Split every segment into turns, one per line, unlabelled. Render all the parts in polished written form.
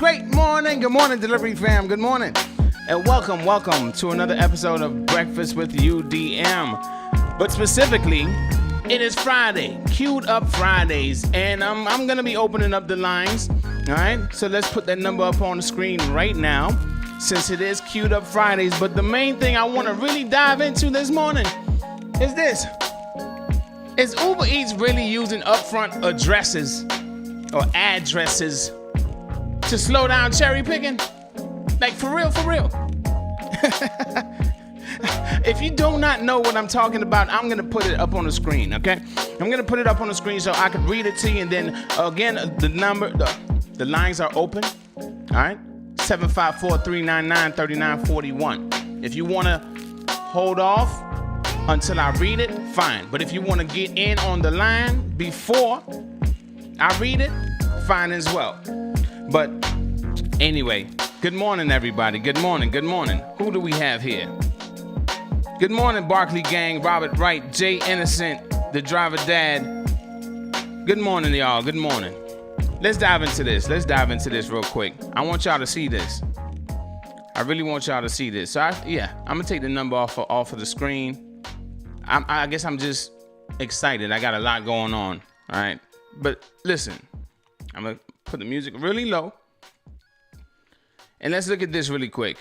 Great morning. Good morning, delivery fam. Good morning. And welcome to another episode of Breakfast with UDM. But specifically, it is Friday, queued up Fridays, and I'm going to be opening up the lines. All right, so let's put that number up on the screen right now, since it is queued up Fridays. But the main thing I want to really dive into this morning is this. Is Uber Eats really using upfront addresses or addresses to slow down cherry picking? Like, for real? If you do not know what I'm talking about, I'm going to put it up on the screen, okay? I'm going to put it up on the screen so I can read it to you. And then, again, the lines are open, all right? 754-399-3941. If you want to hold off until I read it, fine. But if you want to get in on the line before I read it, fine as well. But anyway, good morning, everybody. Good morning. Who do we have here? Good morning, Barkley Gang, Robert Wright, Jay Innocent, the driver dad. Good morning, y'all. Good morning. Let's dive into this real quick. I want y'all to see this. I really want y'all to see this. So I'm gonna take the number off of the screen. I guess I'm just excited. I got a lot going on. All right. But listen, I'm going to put the music really low. And let's look at this really quick.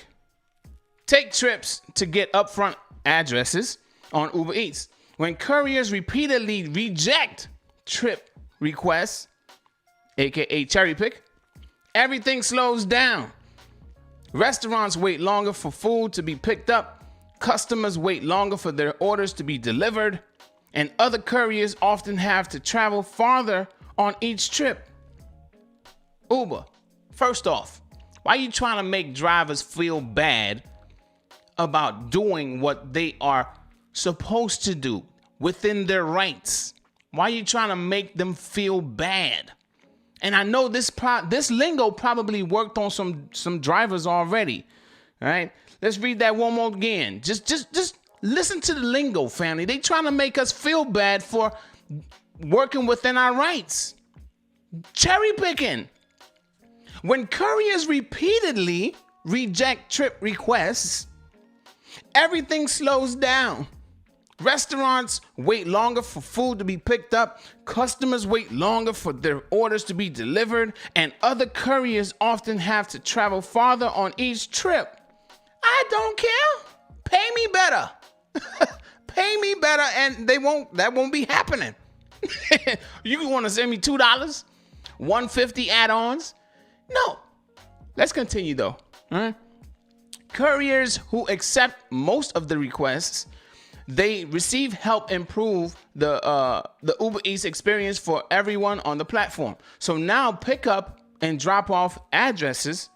Take trips to get upfront addresses on Uber Eats. When couriers repeatedly reject trip requests, aka cherry pick, everything slows down. Restaurants wait longer for food to be picked up. Customers wait longer for their orders to be delivered, and other couriers often have to travel farther on each trip. Uber, first off, why are you trying to make drivers feel bad about doing what they are supposed to do within their rights? Why are you trying to make them feel bad? And I know this lingo probably worked on some drivers already. All right. Let's read that one more again. Just listen to the lingo, family. They trying to make us feel bad for working within our rights. Cherry picking. When couriers repeatedly reject trip requests, everything slows down. Restaurants wait longer for food to be picked up. Customers wait longer for their orders to be delivered. And other couriers often have to travel farther on each trip. I don't care. Pay me better. Pay me better, and that won't be happening. You want to send me $2, $150 add-ons? No. Let's continue though. All right. Couriers who accept most of the requests, they receive help improve the Uber Eats experience for everyone on the platform. So now pickup and drop off addresses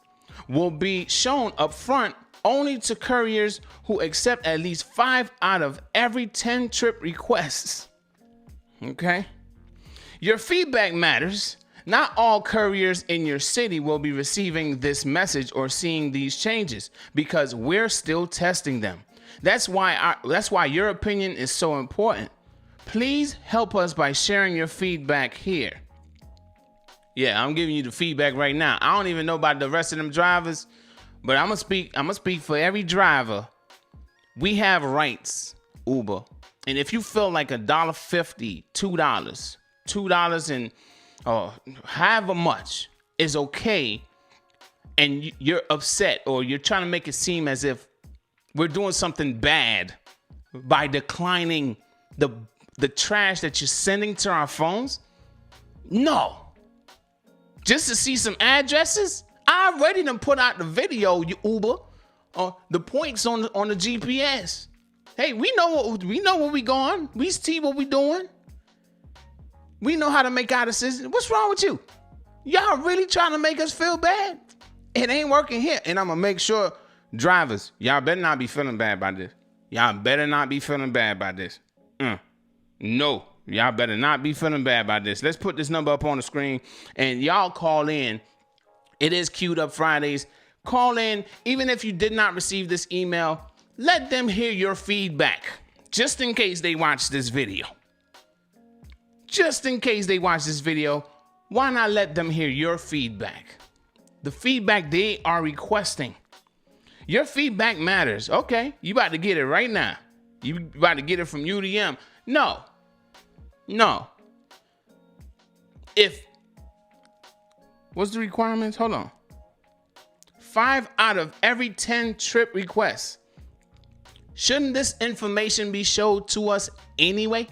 will be shown up front only to couriers who accept at least 5 out of every 10 trip requests. Okay? Your feedback matters. Not all couriers in your city will be receiving this message or seeing these changes because we're still testing them. That's why your opinion is so important. Please help us by sharing your feedback here. Yeah, I'm giving you the feedback right now. I don't even know about the rest of them drivers, but I'm gonna speak for every driver. We have rights, Uber. And if you feel like $1.50, $2 and however much is okay, and you're upset or you're trying to make it seem as if we're doing something bad by declining the trash that you're sending to our phones, no. Just to see some addresses? I already done put out the video, you Uber, the points on the GPS. Hey, we know where we going. We see what we doing. We know how to make our decisions. What's wrong with you? Y'all really trying to make us feel bad? It ain't working here. And I'm gonna make sure, drivers, y'all better not be feeling bad by this. Y'all better not be feeling bad by this. No, y'all better not be feeling bad by this. Let's put this number up on the screen and y'all call in. It is queued up Fridays. Call in, even if you did not receive this email, let them hear your feedback, just in case they watch this video. Just in case they watch this video, why not let them hear your feedback? the feedback they are requesting. Your feedback matters. Okay, you about to get it right now. You about to get it from UDM. No. What's the requirements? Hold on. 5 out of every 10 trip requests. Shouldn't this information be showed to us anyway?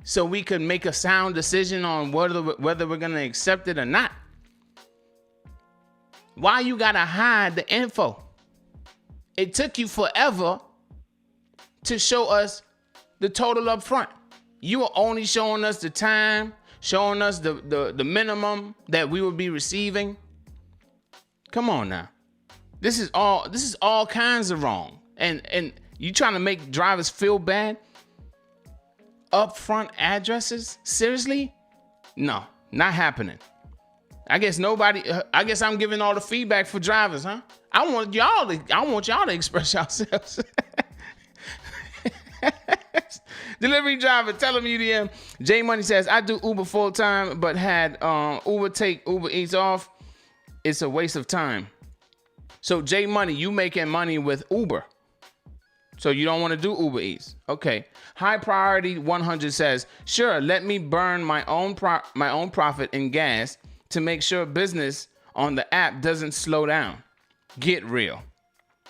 So we could make a sound decision on whether we're going to accept it or not. Why you got to hide the info? It took you forever to show us the total up front. You are only showing us the time, showing us the minimum that we would be receiving. Come on now. This is all kinds of wrong. And you trying to make drivers feel bad? Upfront addresses? Seriously? No, not happening. I guess I'm giving all the feedback for drivers, huh? I want y'all to express yourselves. Delivery driver, tell them UDM. J Money says, I do Uber full time, but had Uber take Uber Eats off. It's a waste of time. So J Money, you making money with Uber. So you don't want to do Uber Eats. Okay. High Priority 100 says, sure, let me burn my own profit in gas to make sure business on the app doesn't slow down. Get real.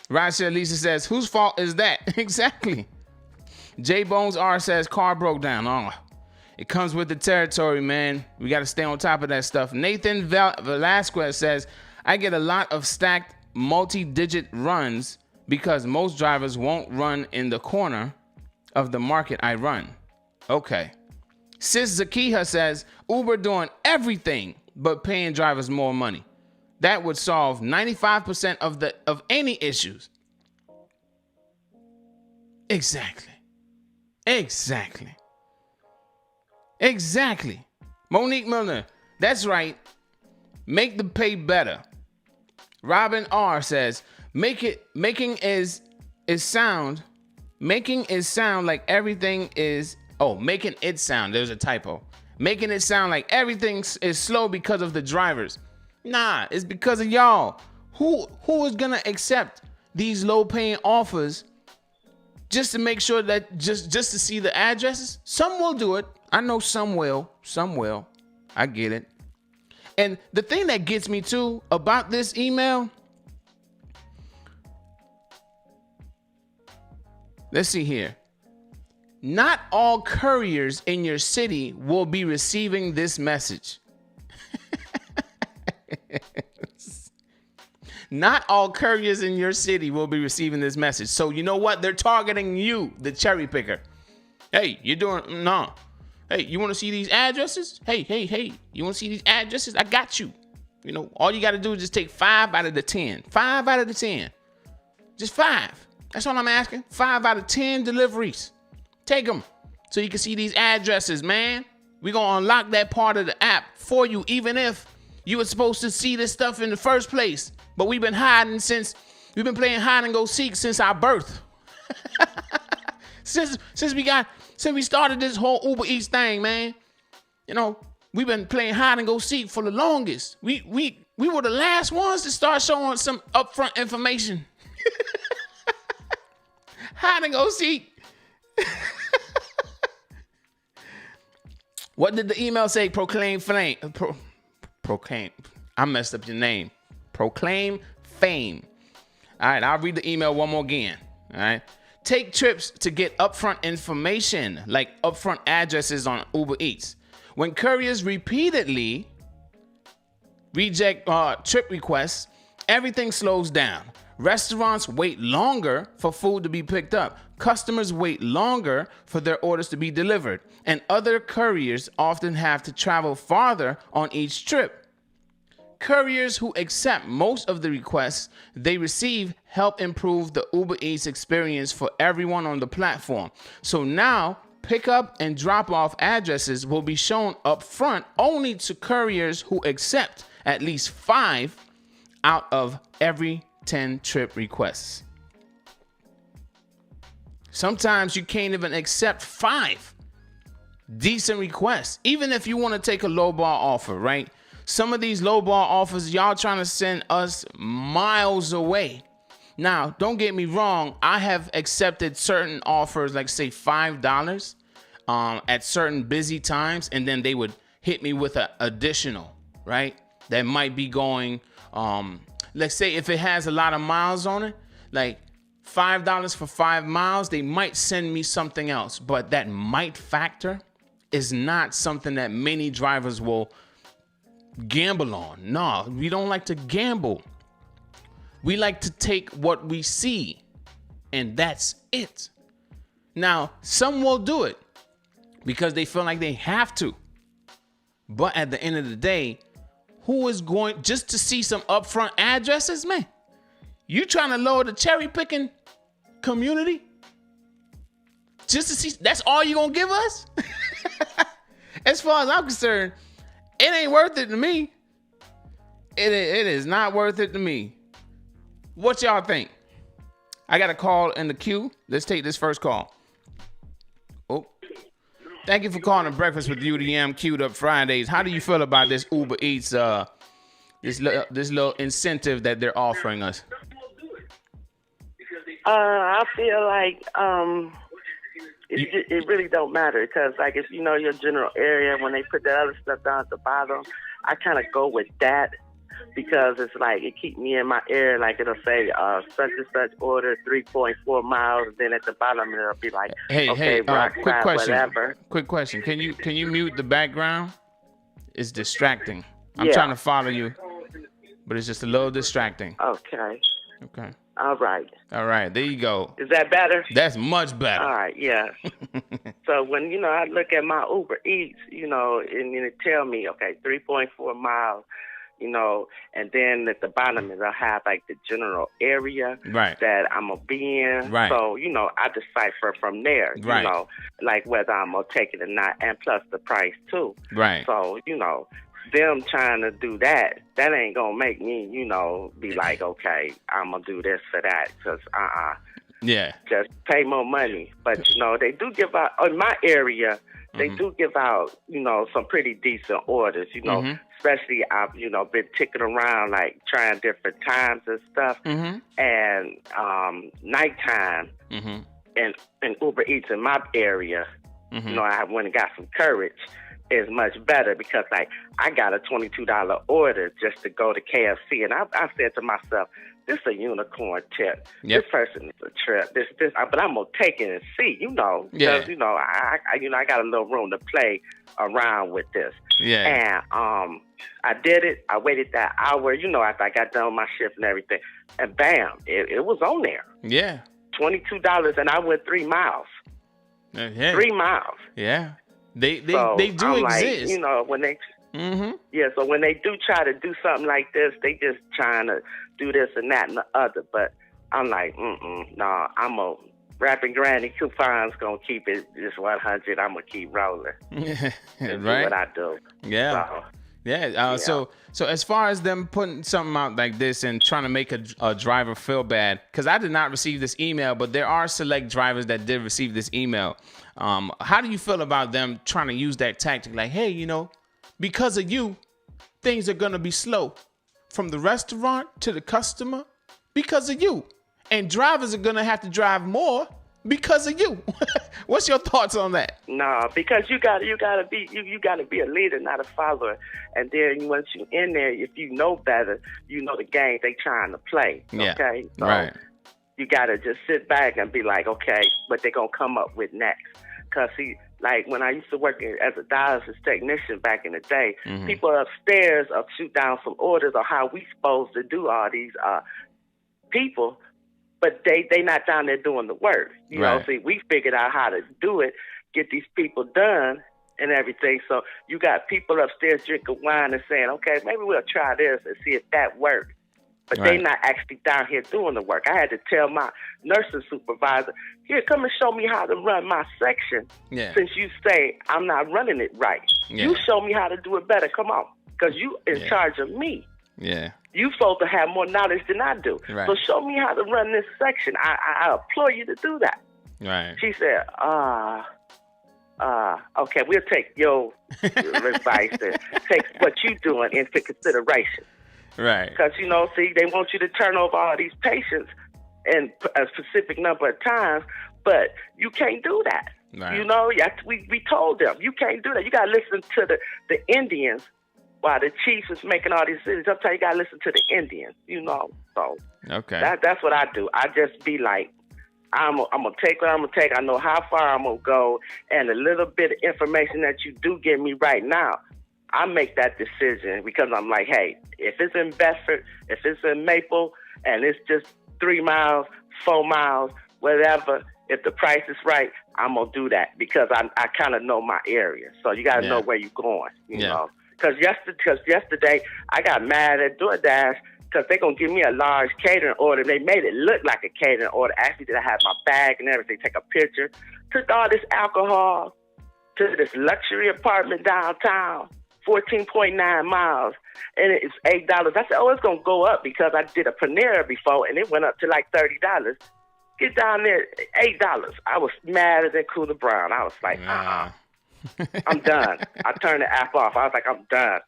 Rideshare Lisa says, whose fault is that? Exactly. J Bones R says, car broke down. Oh, it comes with the territory, man. We got to stay on top of that stuff. Nathan Velasquez says, I get a lot of stacked multi-digit runs because most drivers won't run in the corner of the market I run. Okay. Sis Zakiha says, Uber doing everything but paying drivers more money. That would solve 95% of any issues. Exactly. Monique Milner, that's right. Make the pay better. Robin R says, making it sound like everything is, making it sound, there's a typo. Making it sound like everything is slow because of the drivers. Nah, it's because of y'all. Who is gonna accept these low paying offers just to make sure that just to see the addresses? Some will do it. I know some will. I get it. And the thing that gets me too about this email, let's see here. Not all couriers in your city will be receiving this message. Not all couriers in your city will be receiving this message. So you know what? They're targeting you, the cherry picker. Hey, you're doing, no. Hey, you want to see these addresses? Hey, you want to see these addresses? I got you. You know, all you got to do is just take 5 out of the 10. 5 out of the 10. Just 5. That's all I'm asking. 5 out of 10 deliveries. Take them so you can see these addresses, man. We're going to unlock that part of the app for you, even if you were supposed to see this stuff in the first place. But we've been playing hide and go seek since our birth. since we started this whole Uber Eats thing, man. You know, we've been playing hide and go seek for the longest. We were the last ones to start showing some upfront information. Hide and go seek. What did the email say? Proclaim fame. Proclaim. I messed up your name. Proclaim fame. All right, I'll read the email one more again. All right. Take trips to get upfront information like upfront addresses on Uber Eats. When couriers repeatedly reject trip requests, everything slows down. Restaurants wait longer for food to be picked up. Customers wait longer for their orders to be delivered. And other couriers often have to travel farther on each trip. Couriers who accept most of the requests they receive help improve the Uber Eats experience for everyone on the platform. So now, pickup and drop-off addresses will be shown up front only to couriers who accept at least 5 out of every 10 trip requests. Sometimes you can't even accept 5 decent requests, even if you want to take a lowball offer, right? some of these lowball offers, y'all trying to send us miles away. Now, don't get me wrong. I have accepted certain offers, like say $5 at certain busy times, and then they would hit me with an additional, right? That might be going, let's say if it has a lot of miles on it, like $5 for 5 miles, they might send me something else. But that might factor is not something that many drivers will gamble on. No, we don't like to gamble. We like to take what we see, and that's it. Now, some will do it because they feel like they have to. But at the end of the day, who is going just to see some upfront addresses, man? You trying to lower the cherry picking community? Just to see, that's all you gonna give us? As far as I'm concerned, it ain't worth it to me. It is not worth it to me. What y'all think? I got a call in the queue. Let's take this first call. Oh, thank you for calling the Breakfast with UDM Queued Up Fridays. How do you feel about this Uber Eats, this little incentive that they're offering us?
I feel like it really don't matter, because like if you know your general area, when they put that other stuff down at the bottom, I kind of go with that because it's like it keep me in my area. Like it'll say such and such order 3.4 miles, and then at the bottom it'll be like,
quick question.
Whatever.
Quick question. Can you mute the background? It's distracting. I'm trying to follow you, but it's just a little distracting.
Okay.
Okay.
All right.
There you go.
Is that better?
That's much better.
All right, yeah. So when, I look at my Uber Eats, and it tell me, okay, 3.4 miles, and then at the bottom is I have like the general area that I'm going to be in.
Right.
So, I decipher from there, like whether I'm going to take it or not, and plus the price too.
Right.
So, them trying to do that ain't gonna make me, be like, okay, I'm gonna do this for that, because just pay more money. But they do give out in my area. They do give out, some pretty decent orders. Especially I've been ticking around like trying different times and stuff, and nighttime and Uber Eats in my area. I went and got some courage. Is much better because like I got a $22 order just to go to KFC, and I said to myself, this is a unicorn tip. This person is a trip. This, but I'm gonna take it and see, because I got a little room to play around with this. And I did it. I waited that hour, after I got done with my shift and everything, and bam, it was on there. Yeah, $22, and I went 3 miles. 3 miles.
Yeah. They do exist.
Like, when they so when they do try to do something like this, they just trying to do this and that and the other. But I'm like, no, I'm a rapping granny coupons gonna keep it just 100. I'm gonna keep rolling. Do what I do. So as far as them putting something out like this and trying to make a driver feel bad, because I did not receive this email, but there are select drivers that did receive this email. How do you feel about them trying to use that tactic? Like, hey, because of you, things are going to be slow from the restaurant to the customer because of you. And drivers are going to have to drive more because of you. What's your thoughts on that? No, because you gotta be a leader, not a follower. And then once you in there, if you know better, you know the game they trying to play. Okay, so you gotta just sit back and be like, okay, what they gonna come up with next? Cause see, like when I used to work as a dialysis technician back in the day, people upstairs shoot down some orders on how we supposed to do all these people. But they not down there doing the work. See, we figured out how to do it, get these people done and everything. So you got people upstairs drinking wine and saying, okay, maybe we'll try this and see if that works. But they not actually down here doing the work. I had to tell my nursing supervisor, here, come and show me how to run my section. Since you say I'm not running it right. You show me how to do it better. Come on, because you in charge of me. You supposed to have more knowledge than I do. So show me how to run this section. I implore you to do that. She said,
okay, we'll take your advice and take what you're doing into consideration.
Right.
Because, see, they want you to turn over all these patients in a specific number of times, but you can't do that.
Right.
We told them, you can't do that. You got to listen to the Indians while the chief is making all these decisions. Sometimes you got to listen to the Indians, So
Okay.
that's what I do. I just be like, I'm going to take what I'm going to take. I know how far I'm going to go. And a little bit of information that you do give me right now, I make that decision because I'm like, hey, if it's in Bedford, if it's in Maple, and it's just 3 miles, 4 miles, whatever, if the price is right, I'm going to do that because I kind of know my area. So you got to know where you're going, you know. Because yesterday, I got mad at DoorDash because they're going to give me a large catering order. They made it look like a catering order. Actually, did I have my bag and everything, take a picture. Took all this alcohol to this luxury apartment downtown, 14.9 miles, and it's $8. I said, it's going to go up because I did a Panera before, and it went up to like $30. Get down there, $8. I was mad as a Cooler Brown. I was like, I'm done. I turned the app off. I was like, I'm done.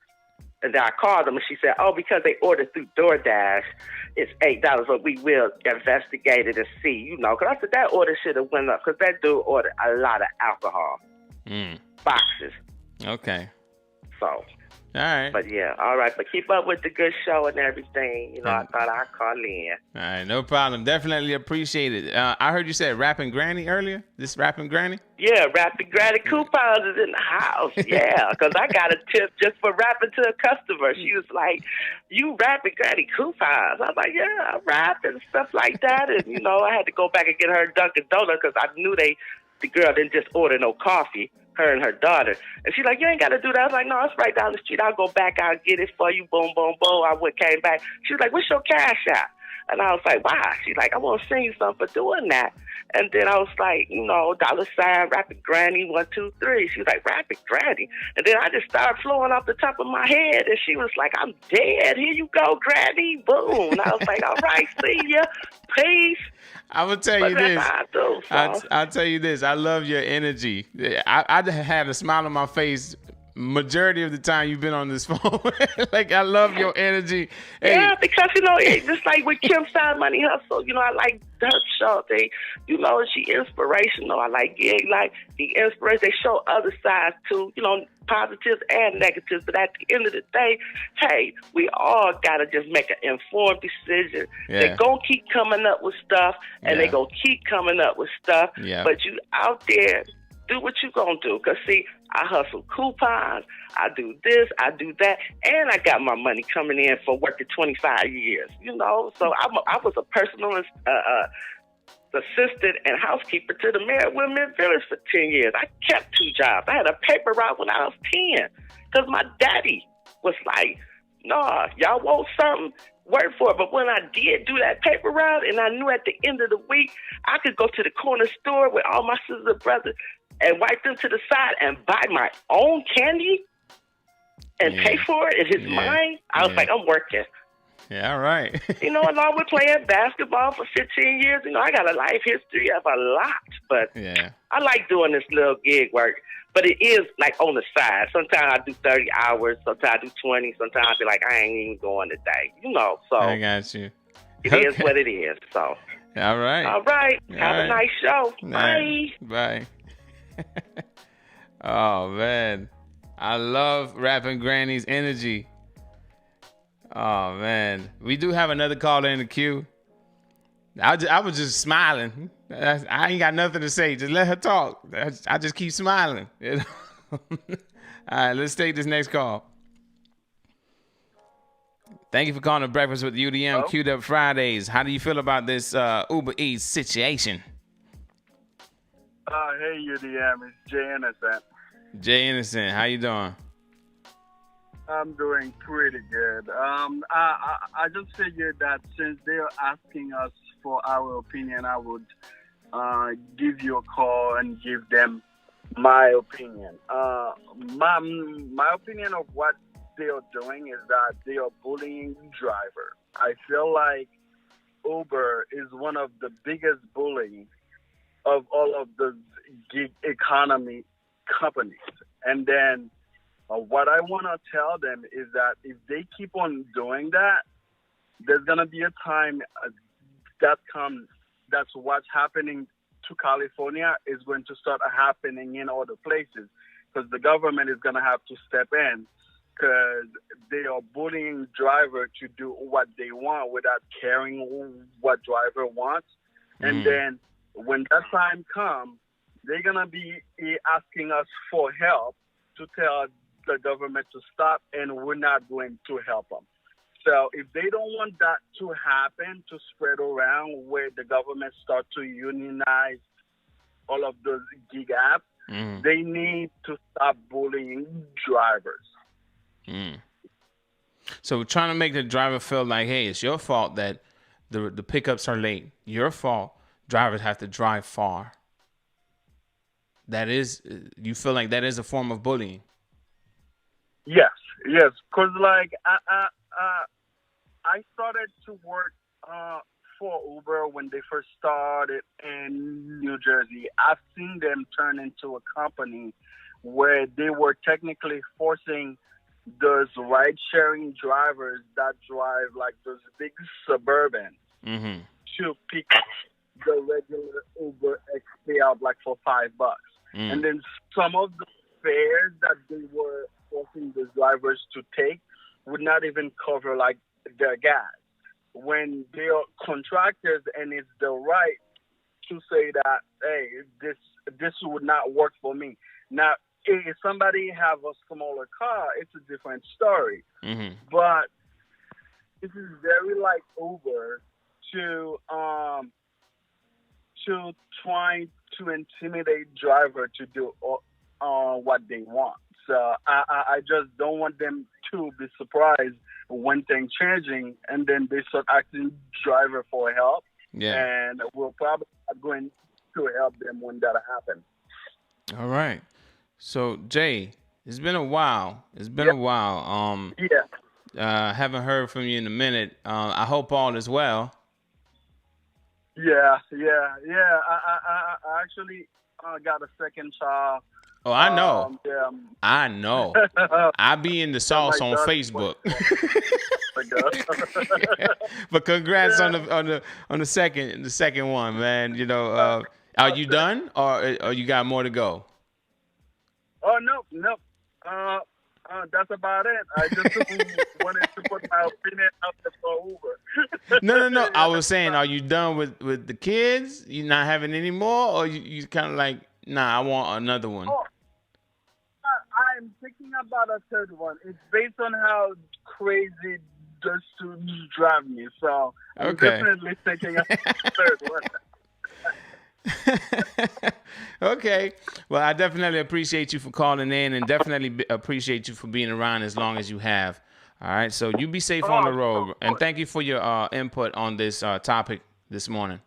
And then I called them, and she said, because they ordered through DoorDash, it's $8, but we will investigate it and see, Because I said that order should have went up because that dude ordered a lot of alcohol boxes.
Okay.
So.
All right.
But yeah, all right. But keep up with the good show and everything. I thought I'd call in.
All right, no problem. Definitely appreciate it. I heard you said Rapping Granny earlier. This Rapping Granny?
Yeah, Rapping Granny Coupons is in the house. Yeah, because I got a tip just for rapping to a customer. She was like, "You rapping Granny Coupons?" I was like, "Yeah, I rap and stuff like that." And I had to go back and get her Dunkin' Donuts because I knew the girl didn't just order no coffee. Her and her daughter. And she's like, you ain't got to do that. I was like, no, it's right down the street. I'll go back. I'll get it for you. Boom, boom, boom. I came back. She was like, what's your cash app? And I was like, why? She's like, I want to send you something for doing that. And then I was like, $ Rapping Granny 123. She was like, Rapping Granny. And then I just started flowing off the top of my head. And she was like, I'm dead. Here you go, Granny. Boom. And I was like, all right, see ya. Peace.
I'm gonna tell you this. I'll tell you this. I love your energy. I had a smile on my face majority of the time you've been on this phone. Like, I love your energy.
Yeah, because it's just like with Kim Side Money Hustle. I like her show. She inspirational. I like the inspiration. They show other sides too. Positives and negatives. But at the end of the day, hey, we all gotta just make an informed decision. Yeah. They're gonna keep coming up with stuff, and they're gonna keep coming up with stuff. Yeah. But you out there, do what you gonna do. Because see, I hustle coupons, I do this, I do that, and I got my money coming in for working 25 years. So I was a personal assistant and housekeeper to the mayor of Women Village for 10 years. I kept 2 jobs. I had a paper route when I was 10 because my daddy was like, nah, y'all want something? Work for it. But when I did do that paper route and I knew at the end of the week I could go to the corner store with all my sisters and brothers and wipe them to the side and buy my own candy and pay for it, and it's mine, I was like, I'm working.
Yeah, all right.
Along with playing basketball for 15 years, I got a life history of a lot. But I like doing this little gig work. But it is like on the side. Sometimes I do 30 hours. Sometimes I do 20. Sometimes I be like, I ain't even going today. So
I got you.
It is what it is. So.
All right.
All right. Have a nice show. Bye.
Bye. Oh, man. I love Rapping Granny's energy. Oh, man. We do have another caller in the queue. I was just smiling. I ain't got nothing to say. Just let her talk. I just keep smiling. All right, let's take this next call. Thank you for calling Breakfast with UDM. Hello? Queued Up Fridays. How do you feel about this Uber Eats situation?
Hey, UDM. It's Jay Innocent.
Jay Innocent, how you doing?
I'm doing pretty good. I just figured that since they're asking us for our opinion, I would give you a call and give them my opinion. My opinion of what they are doing is that they are bullying the driver. I feel like Uber is one of the biggest bullies of all of the gig economy companies. And then what I want to tell them is that if they keep on doing that, there's going to be a time that comes, that's what's happening to California is going to start happening in other places, because the government is going to have to step in, because they are bullying driver to do what they want without caring what driver wants. And then when that time comes, they're going to be asking us for help to tell the government to stop, and we're not going to help them. So if they don't want that to happen, to spread around where the government start to unionize all of those gig apps, they need to stop bullying drivers.
So we're trying to make the driver feel like, hey, it's your fault that the pickups are late. Your fault. Drivers have to drive far. That is, you feel like that is a form of bullying.
Yes. Because like I started to work for Uber when they first started in New Jersey. I've seen them turn into a company where they were technically forcing those ride-sharing drivers that drive like those big Suburban to pick the regular Uber XP out like for $5. And then some of the fares that they were forcing the drivers to take would not even cover like their gas. When they are contractors and it's the right to say that, hey, this would not work for me. Now, if somebody have a smaller car, it's a different story. But this is very like Uber to trying to intimidate driver to do what they want. So I just don't want them to be surprised when things changing and then they start asking driver for help. And we're probably not going to help them when that happens.
All right. So Jay, it's been a while. A while. Haven't heard from you in a minute. I hope all is well.
Yeah. I actually got a second child.
Oh, I know. I know. I be in the sauce on Facebook. But congrats on the second one, man. You know, are you done or you got more to go?
Oh no. That's about it. I just wanted to put my opinion out there for Uber.
No. I was saying, are you done with the kids? You not having any more, or you kind of like, nah, I want another one.
Oh, I'm thinking about a third one. It's based on how crazy those two drive me. So I'm definitely thinking of a third one.
Okay. Well, I definitely appreciate you for calling in, and definitely appreciate you for being around as long as you have. All right. So you be safe on the road, and thank you for your input on this topic this morning.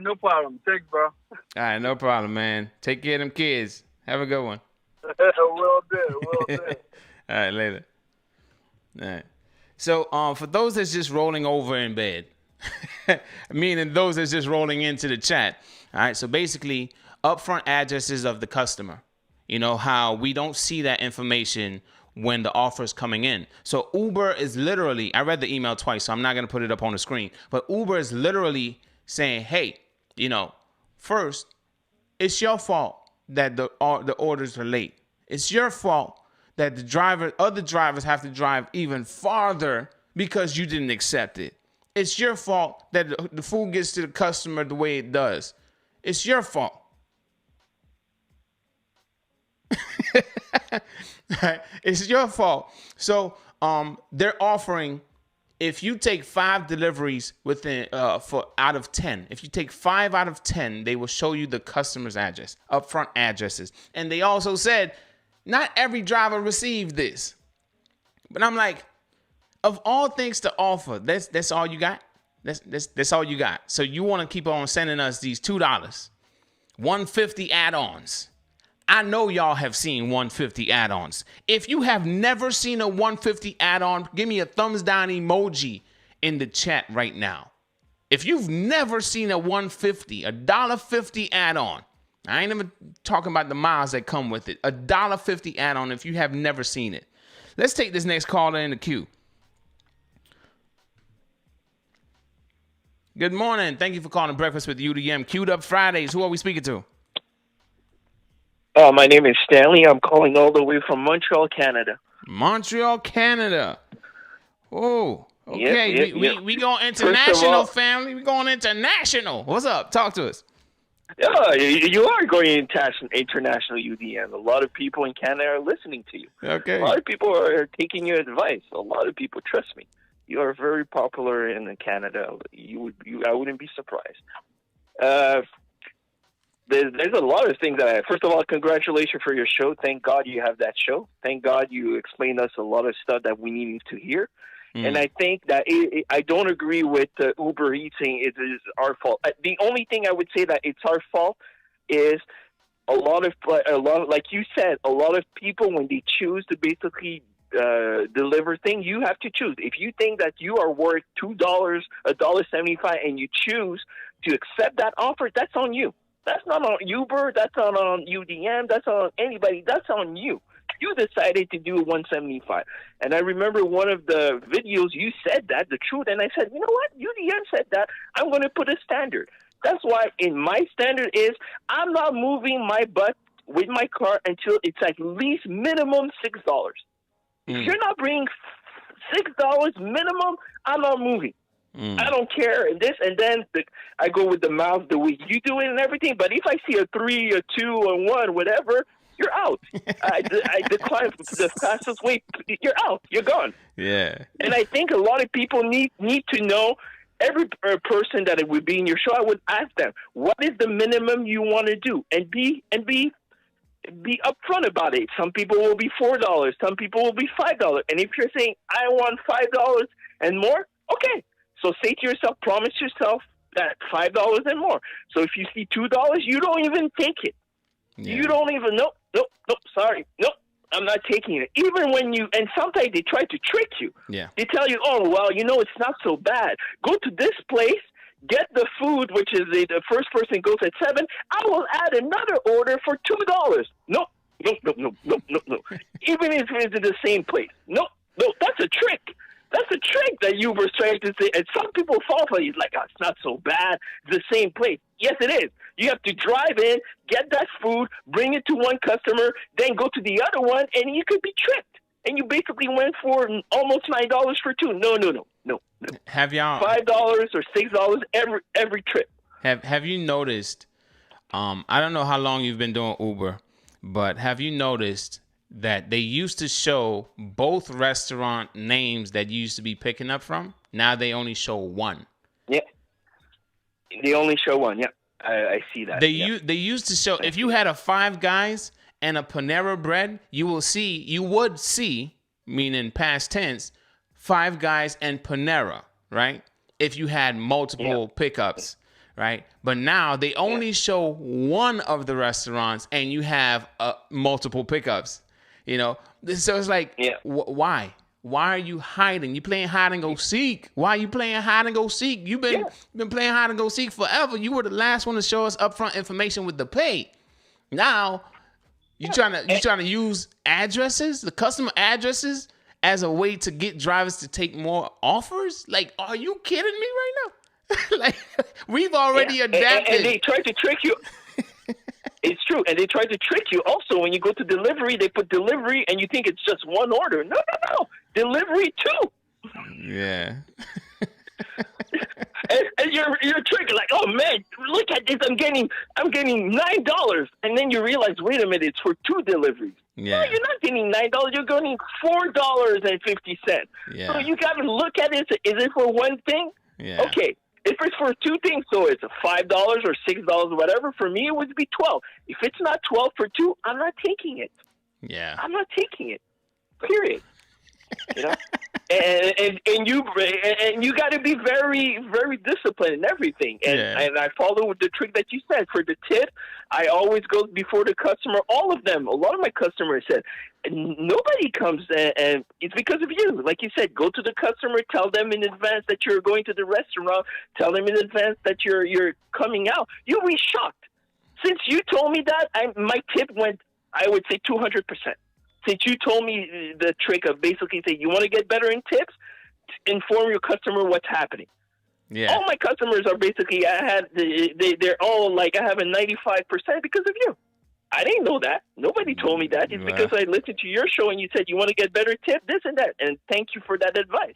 No problem. Thanks, bro.
All right. No problem, man. Take care of them kids. Have a good one.
Will do.
All right. Later. All right. So for those that's just rolling over in bed, meaning those that's just rolling into the chat. All right. So basically, upfront addresses of the customer. You know how we don't see that information when the offer is coming in. So Uber is literally, I read the email twice, so I'm not going to put it up on the screen. But Uber is literally saying, hey, you know, first, it's your fault that the orders are late. It's your fault that other drivers have to drive even farther because you didn't accept it. It's your fault that the food gets to the customer the way it does. It's your fault. It's your fault. So they're offering, if you take 5 deliveries within out of 10, if you take 5 out of 10, they will show you the customer's address, upfront addresses. And they also said not every driver received this. But I'm like, of all things to offer, that's all you got? That's all you got. So you want to keep on sending us these $2, $150 add-ons. I know y'all have seen 150 add-ons. If you have never seen a 150 add-on, give me a thumbs down emoji in the chat right now. If you've never seen a $1.50 add-on, I ain't even talking about the miles that come with it. $1.50 add-on if you have never seen it. Let's take this next caller in the queue. Good morning. Thank you for calling Breakfast with UDM. Queued Up Fridays. Who are we speaking to?
My name is Stanley. I'm calling all the way from Montreal, Canada.
Montreal, Canada. Oh, okay.
Yep.
We going international, family. We going international. What's up? Talk to us.
Yeah, you are going international UDM. A lot of people in Canada are listening to you.
Okay.
A lot of people are taking your advice. A lot of people, trust me. You are very popular in Canada. I wouldn't be surprised. There's a lot of things that first of all, congratulations for your show. Thank God you have that show. Thank God you explained us a lot of stuff that we needed to hear. And I think that I don't agree with Uber Eats saying it is our fault. The only thing I would say that it's our fault is a lot of like you said, a lot of people when they choose to basically deliver things, you have to choose. If you think that you are worth $2, $1.75, and you choose to accept that offer, that's on you. That's not on Uber. That's not on UDM. That's not on anybody. That's on you. You decided to do $1.75. And I remember one of the videos you said that, the truth, and I said, you know what? UDM said that. I'm going to put a standard. That's why in my standard is I'm not moving my butt with my car until it's at least minimum $6. If you're not bringing $6 minimum, I'm not moving. I don't care. And this, and then I go with the mouth the way you do it and everything. But if I see a 3, a 2, a 1, whatever, you're out. I decline the fastest way. You're out. You're gone.
Yeah.
And I think a lot of people need to know. Every person that would be in your show, I would ask them, what is the minimum you want to do? And be upfront about it. Some people will be $4. Some people will be $5. And if you're saying, I want $5 and more, okay. So say to yourself, promise yourself that $5 and more. So if you see $2, you don't even take it. Yeah. You don't even, nope, sorry, I'm not taking it. Even when and sometimes they try to trick you.
Yeah.
They tell you, oh, well, it's not so bad. Go to this place, get the food, which is the first person goes at 7. I will add another order for $2. No. Even if it's in the same place. No, that's a trick. That's a trick that Uber's trying to say. And some people fall for it. It's like, it's not so bad. It's the same place. Yes, it is. You have to drive in, get that food, bring it to one customer, then go to the other one, and you could be tricked. And you basically went for almost $9 for 2. No.
Have y'all
$5 or $6 every trip?
Have you noticed? I don't know how long you've been doing Uber, but have you noticed that they used to show both restaurant names that you used to be picking up from? Now they only show one. Yeah.
They only show one. Yeah. I see that.
They used to show, if you had a Five Guys and a Panera Bread, you would see, meaning past tense, Five Guys and Panera, right? If you had multiple pickups, right? But now they only show one of the restaurants and you have multiple pickups. So it's like, why? Why are you hiding? You playing hide and go seek. Why are you playing hide and go seek? You've been playing hide and go seek forever. You were the last one to show us upfront information with the pay. Now you trying to use addresses, the customer addresses, as a way to get drivers to take more offers? Like, are you kidding me right now? Like, we've already adapted.
And they tried to trick you. It's true. And they try to trick you also. When you go to delivery, they put delivery and you think it's just one order. No. Delivery 2.
Yeah.
and you're tricked. Like, oh man, look at this. I'm getting $9. And then you realize, wait a minute, it's for 2 deliveries.
Yeah.
No, you're not getting $9. You're getting $4.50.
Yeah.
So you got to look at it. Is it for one thing?
Yeah.
Okay. If it's for 2 things, so it's a $5 or $6 or whatever, for me it would be 12. If it's not 12 for 2, I'm not taking it.
Yeah.
I'm not taking it. Period. You know. And you got to be very, very disciplined in everything. And I follow the trick that you said. For the tip, I always go before the customer. All of them, a lot of my customers said, nobody comes and it's because of you. Like you said, go to the customer, tell them in advance that you're going to the restaurant, tell them in advance that you're coming out. You'll be shocked. Since you told me that, my tip went, I would say, 200%. Since you told me the trick of basically saying you want to get better in tips, inform your customer what's happening.
Yeah.
All my customers are basically, they're all like, I have a 95% because of you. I didn't know that. Nobody told me that. It's because I listened to your show and you said you want to get better tip, this and that. And thank you for that advice.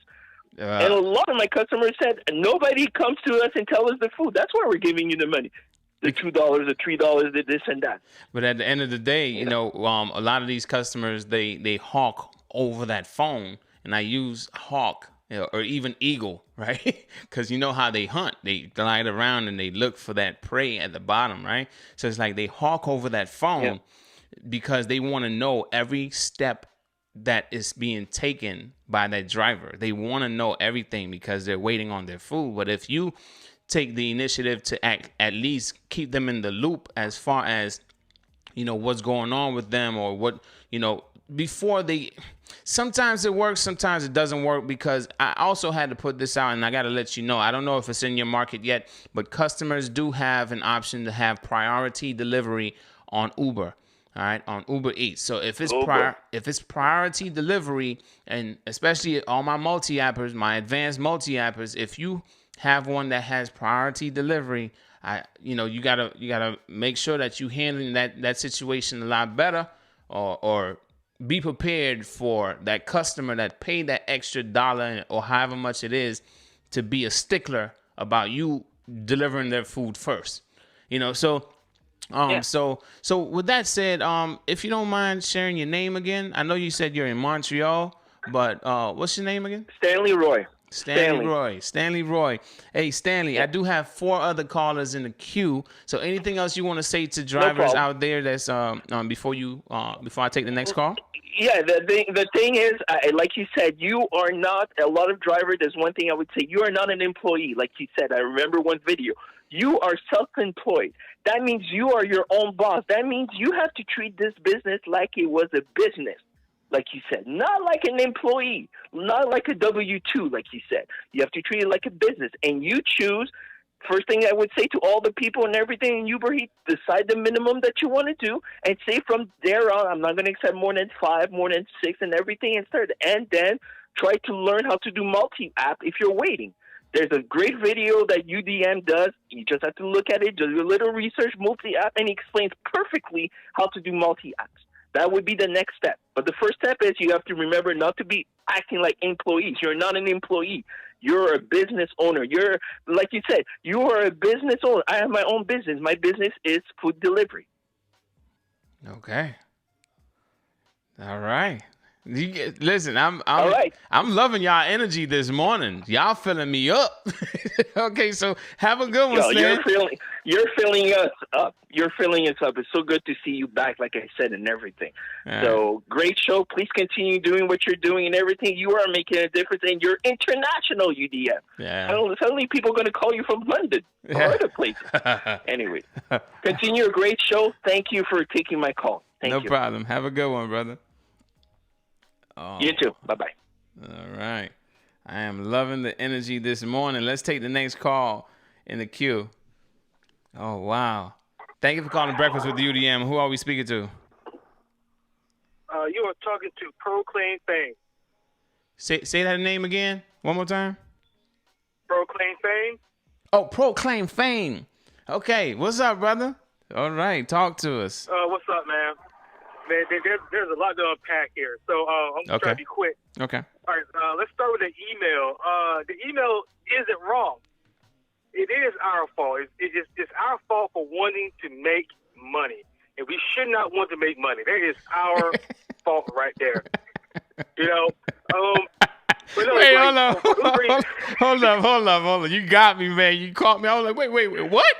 And a lot of my customers said, nobody comes to us and tell us the food. That's why we're giving you the money. The $2, the $3, the this and that.
But at the end of the day, you know, a lot of these customers, they hawk over that phone, and I use hawk, you know, or even eagle, right? Because you know how they hunt. They glide around and they look for that prey at the bottom, right? So it's like they hawk over that phone because they want to know every step that is being taken by that driver. They want to know everything because they're waiting on their food. But if you take the initiative to at least keep them in the loop as far as, you know, what's going on with them, or what, you know, before they, sometimes it works, sometimes it doesn't work, because I also had to put this out, and I got to let you know, I don't know if it's in your market yet, but customers do have an option to have priority delivery on Uber. All right, on Uber Eats. So if it's priority delivery, and especially all my multi-appers, my advanced multi-appers, if you have one that has priority delivery, you gotta make sure that you handling that situation a lot better, or be prepared for that customer that paid that extra $1 or however much it is, to be a stickler about you delivering their food first. You know, so with that said, if you don't mind sharing your name again. I know you said you're in Montreal, but what's your name again?
Stanley Roy.
Stanley Roy. Hey, Stanley, I do have 4 other callers in the queue. So anything else you want to say to drivers out there that's before I take the next call?
Yeah, the thing is, like you said, you are not, a lot of drivers, there's one thing I would say, you are not an employee. Like you said, I remember one video. You are self-employed. That means you are your own boss. That means you have to treat this business like it was a business. Like you said, not like an employee, not like a W-2, like you said. You have to treat it like a business. And you choose, first thing I would say to all the people and everything in Uber Eats, decide the minimum that you want to do, and say from there on, I'm not going to accept more than 5, more than 6, and everything, and start. And then try to learn how to do multi-app if you're waiting. There's a great video that UDM does. You just have to look at it, do a little research, multi-app, and he explains perfectly how to do multi-apps. That would be the next step. But the first step is you have to remember not to be acting like employees. You're not an employee. You're a business owner. You're, like you said, you are a business owner. I have my own business. My business is food delivery.
Okay. All right. Listen, I'm
all right.
I'm loving y'all energy this morning. Y'all filling me up. Okay, so have a good one, Stan.
You're filling us up. You're filling us up. It's so good to see you back, like I said, and everything. So great show. Please continue doing what you're doing and everything. You are making a difference, and you're international, UDM.
Yeah.
Suddenly people are going to call you from London or other places. Anyway, continue a great show. Thank you for taking my call. Thank you.
No problem. Have a good one, brother. Oh.
You too. Bye-bye.
All right. I am loving the energy this morning. Let's take the next call in the queue. Oh, wow. Thank you for calling Breakfast with UDM. Who are we speaking to?
You are talking to Proclaim Fame.
Say that name again. One more time.
Proclaim Fame.
Oh, Proclaim Fame. Okay. What's up, brother? All right. Talk to us.
What's up, man? Man, there's a lot to unpack here, so I'm going to try to be quick.
Okay.
All right, let's start with the email. The email isn't wrong. It is our fault. It's our fault for wanting to make money, and we should not want to make money. That is our fault right there. You know?
Wait, hold up. You got me, man. You caught me. I was like, wait, what?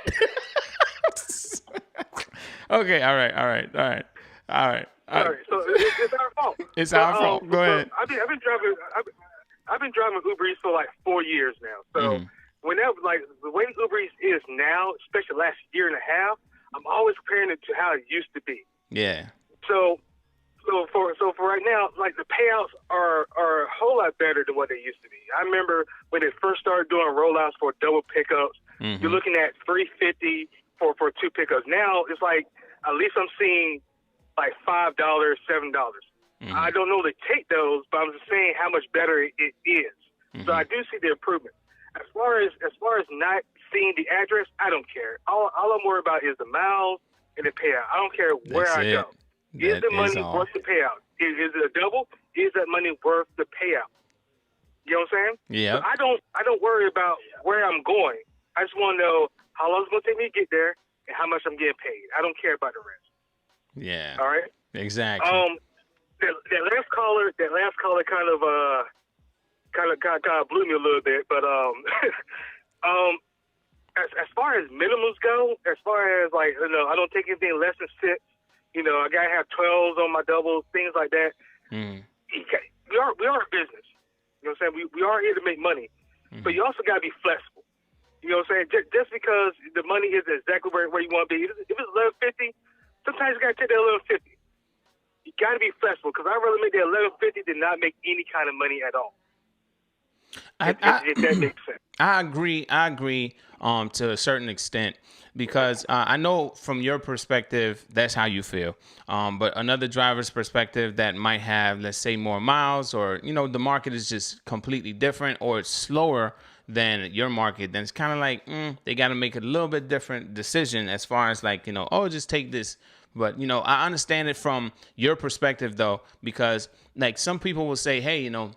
Okay, all right. All right.
All right, so it's our fault.
It's our fault. Go ahead.
I've been driving Uber Eats for like 4 years now. So whenever, like, the way Uber Eats is now, especially the last year and a half, I'm always comparing it to how it used to be.
Yeah.
So for right now, like, the payouts are a whole lot better than what they used to be. I remember when they first started doing rollouts for double pickups, you're looking at $3.50 for 2 pickups. Now it's like, at least I'm seeing like $5, $7. I don't know to take those, but I'm just saying how much better it is. So I do see the improvement. As far as not seeing the address, I don't care. All I'm worried about is the miles and the payout. I don't care where I go. Is the money worth the payout? Is it a double? Is that money worth the payout? You know what I'm saying?
Yeah.
So I don't worry about where I'm going. I just want to know how long it's going to take me to get there and how much I'm getting paid. I don't care about the rest.
Yeah.
All right.
Exactly.
That last caller kind of blew me a little bit, but as far as minimums go, as far as, like, you know, I don't take anything less than 6. You know, I gotta have 12s on my doubles, things like that. We are a business. You know what I'm saying? We are here to make money, but you also gotta be flexible. You know what I'm saying? Just because the money isn't exactly where you want to be. If it's $11.50, sometimes you gotta take that $11.50. You gotta be flexible, because I'd rather make that $11.50 than not make any kind of money at all. If that makes sense.
I agree to a certain extent, because I know from your perspective that's how you feel, but another driver's perspective that might have, let's say, more miles, or, you know, the market is just completely different, or it's slower than your market, then it's kind of like they got to make a little bit different decision as far as, like, you know, oh, just take this. But, you know, I understand it from your perspective, though, because, like, some people will say, hey, you know,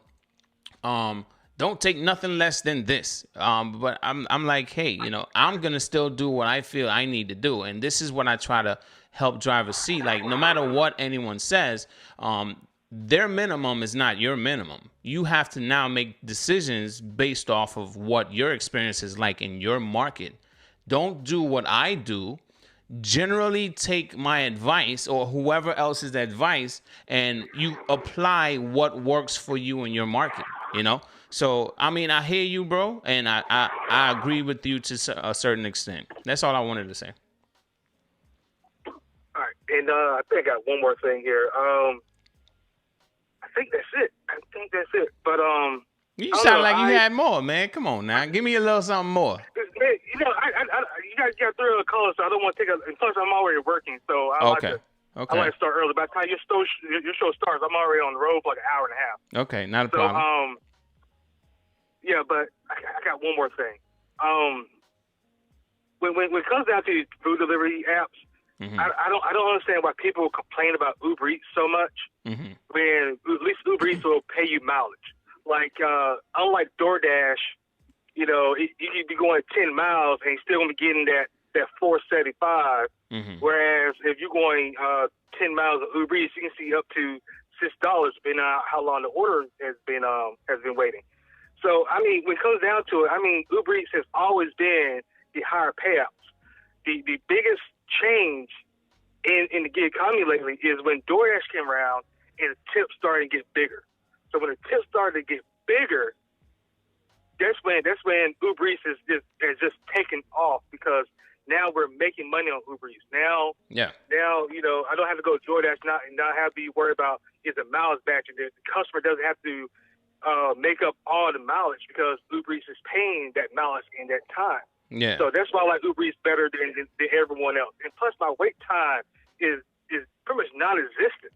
don't take nothing less than this. But I'm like, hey, you know, I'm going to still do what I feel I need to do. And this is what I try to help drivers see. Like, no matter what anyone says, their minimum is not your minimum. You have to now make decisions based off of what your experience is like in your market. Don't do what I do. Generally take my advice or whoever else's advice, and you apply what works for you in your market, you know? So, I mean, I hear you, bro, and I agree with you to a certain extent. That's all I wanted to say.
All right, and I think I got one more thing here. I think that's it. But
you sound like you had more, man. Come on now, give me a little something more.
You know, you guys got 3 other callers, so I don't want to take and plus I'm already working, so I like to start early. By the time your show starts, I'm already on the road for like an hour and a half.
Okay, not a problem.
Yeah, but I got one more thing. When it comes down to these food delivery apps, I don't understand why people complain about Uber Eats so much when at least Uber Eats will pay you mileage. Like, unlike DoorDash, you know, you could be going 10 miles and still gonna be getting that $4.75. Whereas if you're going 10 miles of Uber Eats, you can see up to $6 depending on how long the order has been waiting. So, I mean, when it comes down to it, I mean, Uber Eats has always been the higher payouts. The biggest change in the gig economy lately is when DoorDash came around and the tips started to get bigger. So when the tips started to get bigger, that's when Uber Eats is just taken off, because now we're making money on Uber Eats. Now, you know, I don't have to go to DoorDash not have to be worried about is the mileage matching. The customer doesn't have to make up all the mileage because Uber Eats is paying that mileage in that time.
Yeah.
So that's why I like Uber Eats better than everyone else. And plus, my wait time is pretty much non-existent.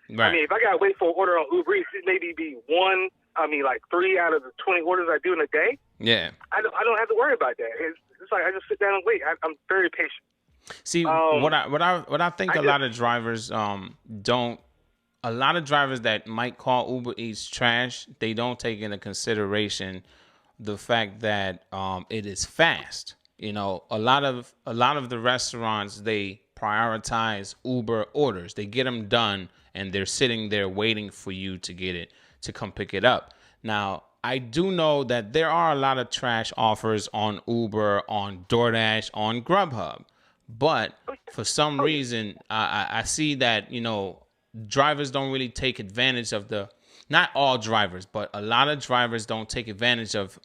Right.
I mean, if I gotta wait for an order on Uber Eats, it maybe be 3 out of the 20 orders I do in a day.
Yeah.
I don't have to worry about that. It's like I just sit down and wait. I'm very patient.
See, what I think a lot of drivers don't. A lot of drivers that might call Uber Eats trash, they don't take into consideration the fact that it is fast. You know, a lot of the restaurants, they prioritize Uber orders. They get them done and they're sitting there waiting for you to get it, to come pick it up. Now, I do know that there are a lot of trash offers on Uber, on DoorDash, on Grubhub. But for some reason, I see that, you know, drivers don't really take advantage of not all drivers, but a lot of drivers don't take advantage of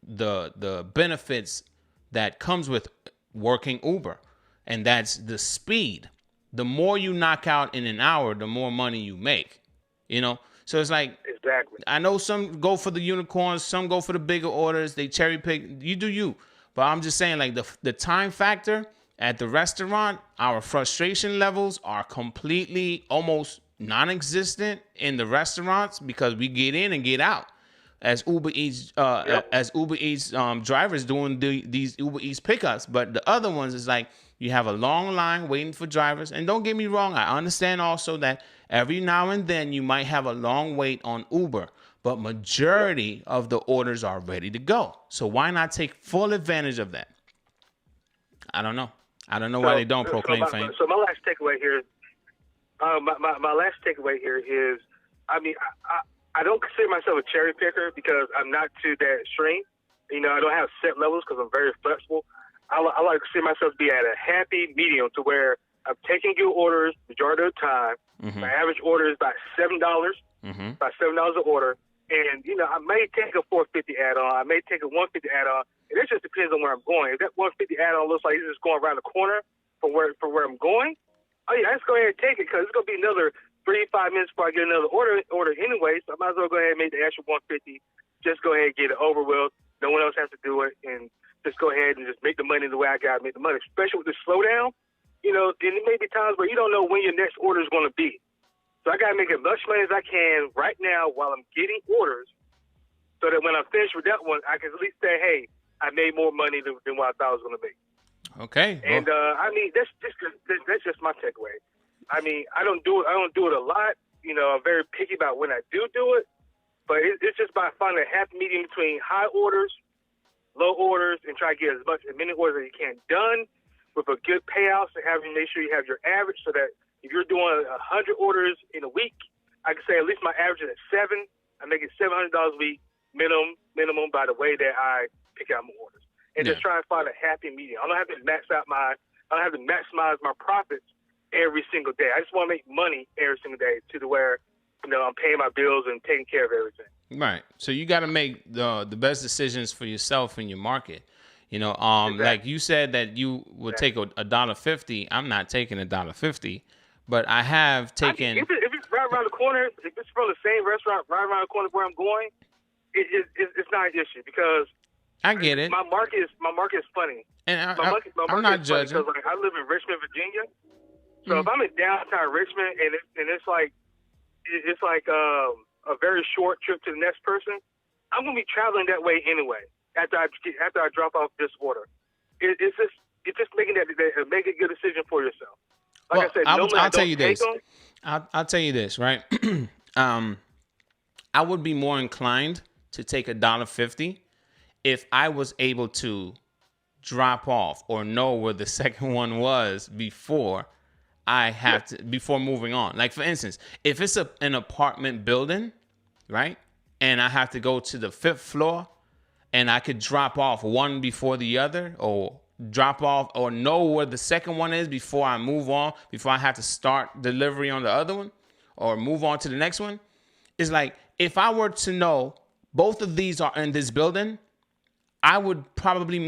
the benefits that comes with working Uber. And that's the speed. The more you knock out in an hour, the more money you make, you know? So it's like,
Exactly.
I know some go for the unicorns, some go for the bigger orders. They cherry pick. You do you. But I'm just saying, like, the time factor at the restaurant, our frustration levels are completely almost non-existent in the restaurants because we get in and get out. As Uber Eats, drivers doing these Uber Eats pickups. But the other ones is like, you have a long line waiting for drivers. And don't get me wrong, I understand also that every now and then you might have a long wait on Uber, but majority of the orders are ready to go. So why not take full advantage of that? I don't know. I don't know why they don't proclaim fame.
So my last takeaway here, my last takeaway here is, I mean, I don't consider myself a cherry picker because I'm not to that extreme. You know, I don't have set levels because I'm very flexible. I like to consider myself to be at a happy medium to where I'm taking good orders majority of the time. Mm-hmm. My average order is about $7, about $7 an order. And, you know, I may take a $4.50 add-on. I may take a $1.50 add-on. And it just depends on where I'm going. If that $1.50 add-on looks like it's just going around the corner from where I'm going, oh, yeah, let's go ahead and take it because it's going to be another 3-5 minutes before I get another order anyway. So I might as well go ahead and make the extra $1.50. Just go ahead and get it over with. No one else has to do it. And just go ahead and just make the money the way I got to make the money, especially with the slowdown. You know, and it may be times where you don't know when your next order is going to be. So I got to make as much money as I can right now while I'm getting orders so that when I'm finished with that one, I can at least say, hey, I made more money than what I thought I was going to make.
Okay.
And, I mean, that's just my takeaway. I mean, I don't do it a lot. You know, I'm very picky about when I do it. But it's just about finding a happy medium between high orders, low orders, and try to get as many orders as you can done with a good payout. So make sure you have your average so that if you're doing 100 orders in a week, I can say at least my average is at 7. I make it $700 a week minimum by the way that I pick out my orders, and just try and find a happy medium. I don't have to maximize my profits every single day. I just want to make money every single day to the where, you know, I'm paying my bills and taking care of everything. Right.
So you got to make the best decisions for yourself in your market. You know,
Exactly.
Like you said that you would take $1.50. I'm not taking $1.50, but I have taken.
If it's right around the corner, if it's from the same restaurant right around the corner where I'm going, it's not an issue because
I get it.
My market is funny.
And
my market
I'm not judging.
Because I live in Richmond, Virginia. So if I'm in downtown Richmond and it's like a very short trip to the next person, I'm gonna be traveling that way anyway. After I drop off this order, it's just making make a good decision for yourself. Like I said,
I'll tell you this. I'll tell you this, right? I would be more inclined to take $1.50 if I was able to drop off or know where the second one was before before moving on. Like, for instance, if it's an apartment building, right, and I have to go to the 5th floor and I could drop off one before the other or drop off or know where the second one is before I move on, before I have to start delivery on the other one or move on to the next one, it's like if I were to know both of these are in this building, I would probably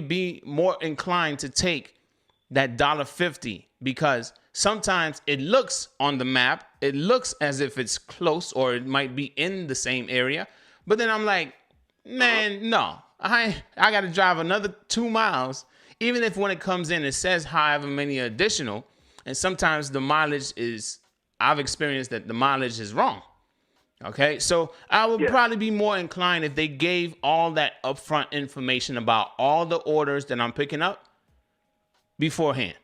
be more inclined to take that $1.50 because sometimes it looks on the map, it looks as if it's close or it might be in the same area. But then I'm like, man, no, I got to drive another 2 miles. Even if when it comes in, it says however many additional. And sometimes the mileage I've experienced that the mileage is wrong. Okay, so I would probably be more inclined if they gave all that upfront information about all the orders that I'm picking up beforehand.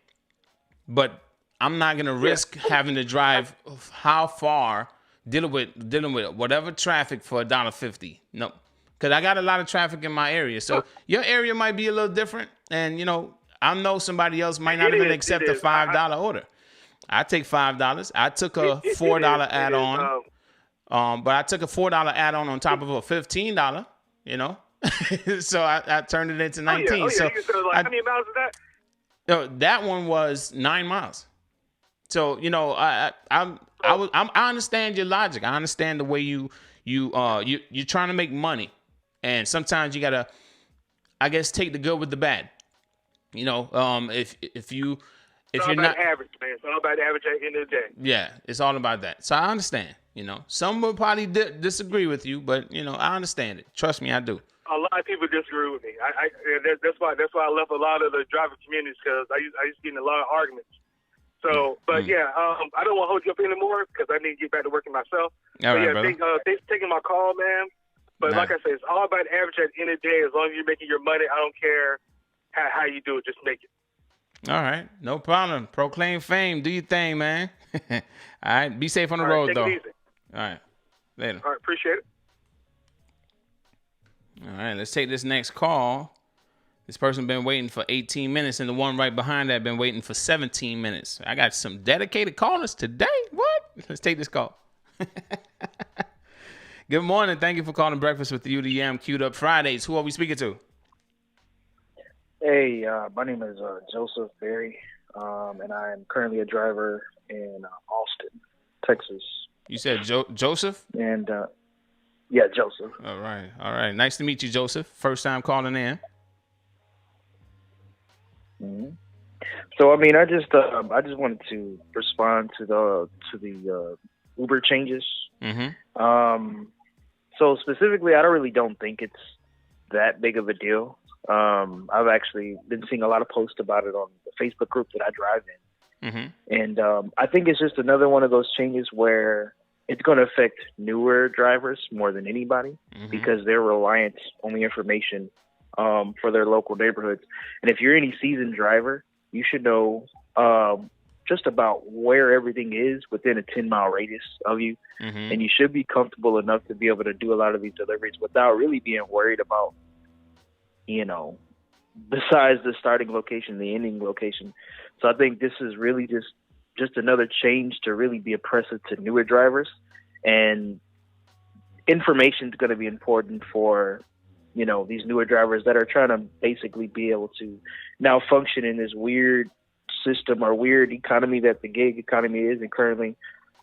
But I'm not gonna risk having to drive how far dealing with whatever traffic for $1.50. No, because I got a lot of traffic in my area. So your area might be a little different, and you know I know somebody else might not even accept a $5 order. I take $5. I took a $4 add-on. But I took a $4 add-on on top of a $15, you know, so I turned it into 19.
So like, how many miles is that?
That one was 9 miles. So, you know, I understand your logic. I understand the way you're trying to make money, and sometimes you gotta, I guess, take the good with the bad. You know, if you're not
average, man. It's all about average at the end of the day.
Yeah, it's all about that. So I understand. You know, some will probably disagree with you, but you know, I understand it. Trust me, I do.
A lot of people disagree with me. That's why I left a lot of the driver communities, because I used to get in a lot of arguments. So, but yeah, I don't want to hold you up anymore because I need to get back to working myself.
All right,
yeah, thanks for taking my call, man. But like I said, it's all about average at the end of the day. As long as you're making your money, I don't care how you do it. Just make it.
All right, no problem. Proclaim fame. Do your thing, man. All right, be safe on the road, though.
Take it easy.
All right, later.
All right, appreciate it.
All right, let's take this next call. This person been waiting for 18 minutes, and the one right behind that been waiting for 17 minutes. I got some dedicated callers today. What? Let's take this call. Good morning. Thank you for calling Breakfast with the UDM. Queued up Fridays. Who are we speaking to?
Hey, my name is Joseph Berry, and I am currently a driver in Austin, Texas.
You said Joseph?
And yeah, Joseph.
All right. Nice to meet you, Joseph. First time calling in.
Mm-hmm. So, I mean, I just wanted to respond to the Uber changes.
Mm-hmm.
So specifically, I don't think it's that big of a deal. I've actually been seeing a lot of posts about it on the Facebook group that I drive in.
Mm-hmm.
And I think it's just another one of those changes where it's going to affect newer drivers more than anybody,
mm-hmm.
because they're reliant on the information for their local neighborhoods. And if you're any seasoned driver, you should know just about where everything is within a 10-mile radius of you.
Mm-hmm.
And you should be comfortable enough to be able to do a lot of these deliveries without really being worried about, you know, besides the starting location, the ending location. So I think this is really just another change to really be oppressive to newer drivers. And information is going to be important for, you know, these newer drivers that are trying to basically be able to now function in this weird system or weird economy that the gig economy is. And currently,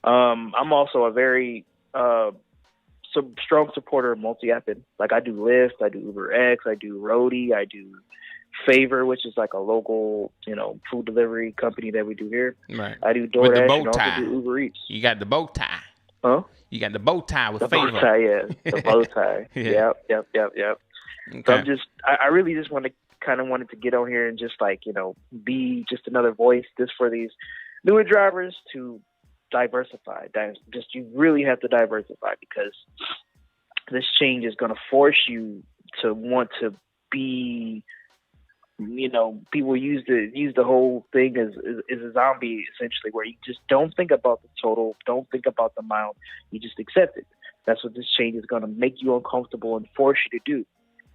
I'm also a very strong supporter of multi-apping. Like, I do Lyft, I do UberX, I do Roadie, I do Favor, which is like a local, you know, food delivery company that we do here.
Right.
I do
With the
DoorDash
bow
and also
tie.
do Uber Eats.
You got the bow tie.
Huh?
You got the bow tie with
The
Favor.
bow tie, yeah. The bow tie.
Yeah.
Yep.
Okay.
So I really just wanted to get on here and just, like, you know, be just another voice just for these newer drivers to diversify. You really have to diversify, because this change is going to force you to want to be, you know, people use the whole thing as a zombie, essentially, where you just don't think about the total, don't think about the amount, you just accept it. That's what this change is going to make you uncomfortable and force you to do.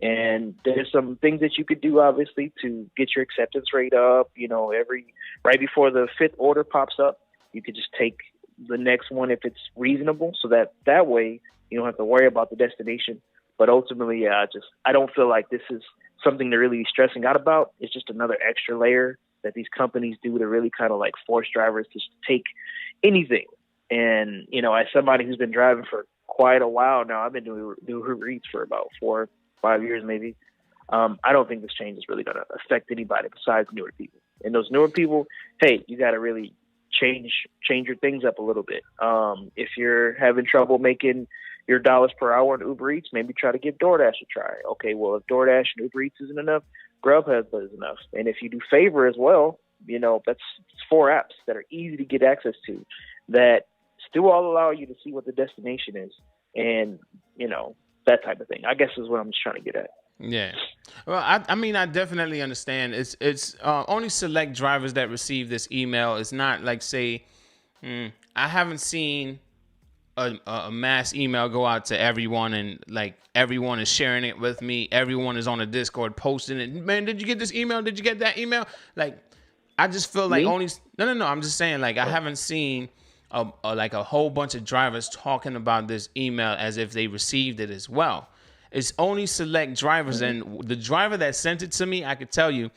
And there's some things that you could do, obviously, to get your acceptance rate up. You know, right before the fifth order pops up, you could just take the next one if it's reasonable, so that way you don't have to worry about the destination. But ultimately, yeah, I don't feel like this is something to really be stressing out about. It's just another extra layer that these companies do to really kind of like force drivers to take anything. And, you know, as somebody who's been driving for quite a while now, I've been doing Uber Eats for about 4 or 5 years maybe. I don't think this change is really going to affect anybody besides newer people. And those newer people, hey, you got to really change your things up a little bit. If you're having trouble making your dollars per hour on Uber Eats, maybe try to give DoorDash a try. Okay, well, if DoorDash and Uber Eats isn't enough, Grubhub is enough. And if you do Favor as well, you know, that's 4 apps that are easy to get access to that still all allow you to see what the destination is. And, you know, that type of thing, I guess, is what I'm just trying to get at.
Yeah. Well, I mean, I definitely understand. It's only select drivers that receive this email. It's not like, say, I haven't seen a mass email go out to everyone, and like everyone is sharing it with me. Everyone is on the Discord posting it. Man, did you get this email? Did you get that email? Like, I just feel like no. I'm just saying, like, I haven't seen a whole bunch of drivers talking about this email as if they received it as well. It's only select drivers, and the driver that sent it to me, I could tell you,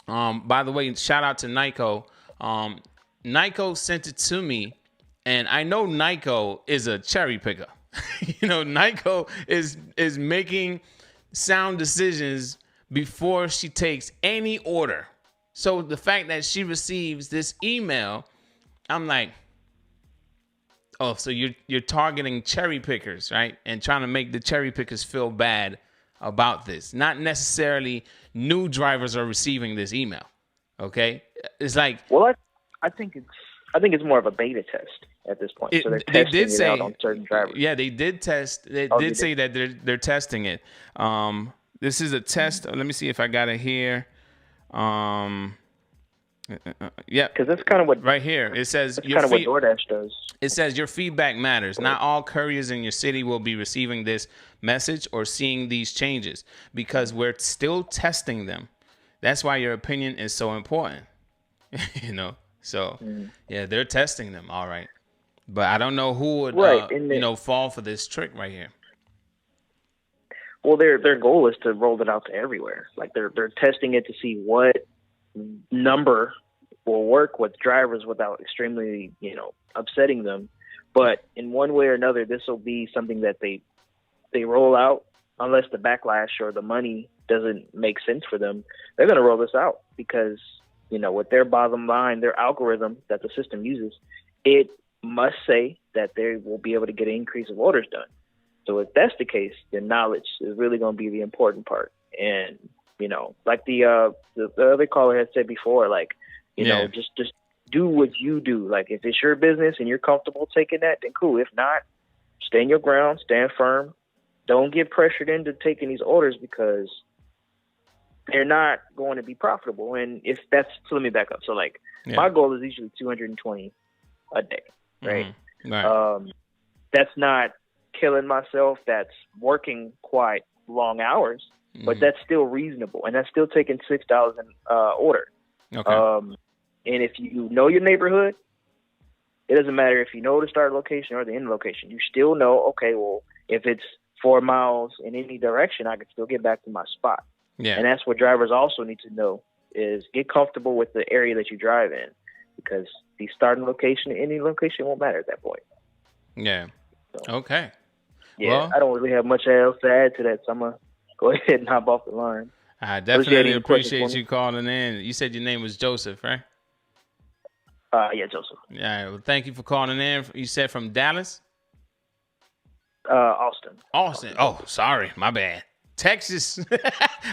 By the way, shout out to Nyko. Nyko sent it to me, and I know Nyko is a cherry picker. Nyko is making sound decisions before she takes any order. So the fact that she receives this email, I'm like, oh, so you're targeting cherry pickers, right? And trying to make the cherry pickers feel bad about this. Not necessarily new drivers are receiving this email. Okay? It's like,
well, I think it's more of a beta test at this point. So they're testing it out on certain drivers.
Yeah, they did test. They did say that they're testing it. This is a test. Let me see if I got it here. Yeah,
because that's kind of what
right here it says.
That's kind of what DoorDash does.
It says your feedback matters. Not all couriers in your city will be receiving this message or seeing these changes because we're still testing them. That's why your opinion is so important. So yeah, they're testing them, all right. But I don't know who would fall for this trick right here.
Well, their goal is to roll it out to everywhere. Like they're testing it to see what number will work with drivers without extremely, upsetting them. But in one way or another, this will be something that they roll out unless the backlash or the money doesn't make sense for them. They're going to roll this out because, with their bottom line, their algorithm that the system uses, it must say that they will be able to get an increase of orders done. So if that's the case, then knowledge is really going to be the important part. And, like the other caller had said before, just do what you do. Like if it's your business and you're comfortable taking that, then cool. If not, stand your ground, stand firm. Don't get pressured into taking these orders because they're not going to be profitable. And so let me back up. So my goal is usually 220 a day, right?
Mm-hmm. Right.
That's not killing myself. That's working quite long hours, but that's still reasonable. And that's still taking $6 an order.
Okay.
And if you know your neighborhood, it doesn't matter if you know the start location or the end location. You still know, okay, well, if it's 4 miles in any direction, I can still get back to my spot.
Yeah.
And that's what drivers also need to know is get comfortable with the area that you drive in because the starting location, any location won't matter at that point.
Yeah. So, okay.
Yeah,
well,
I don't really have much else to add to that, so I'm going to go ahead and hop off the line.
I definitely appreciate you calling in. You said your name was Joseph, right?
Yeah, Joseph.
Yeah, well, thank you for calling in. You said from Dallas?
Austin.
Oh, sorry. My bad. Texas.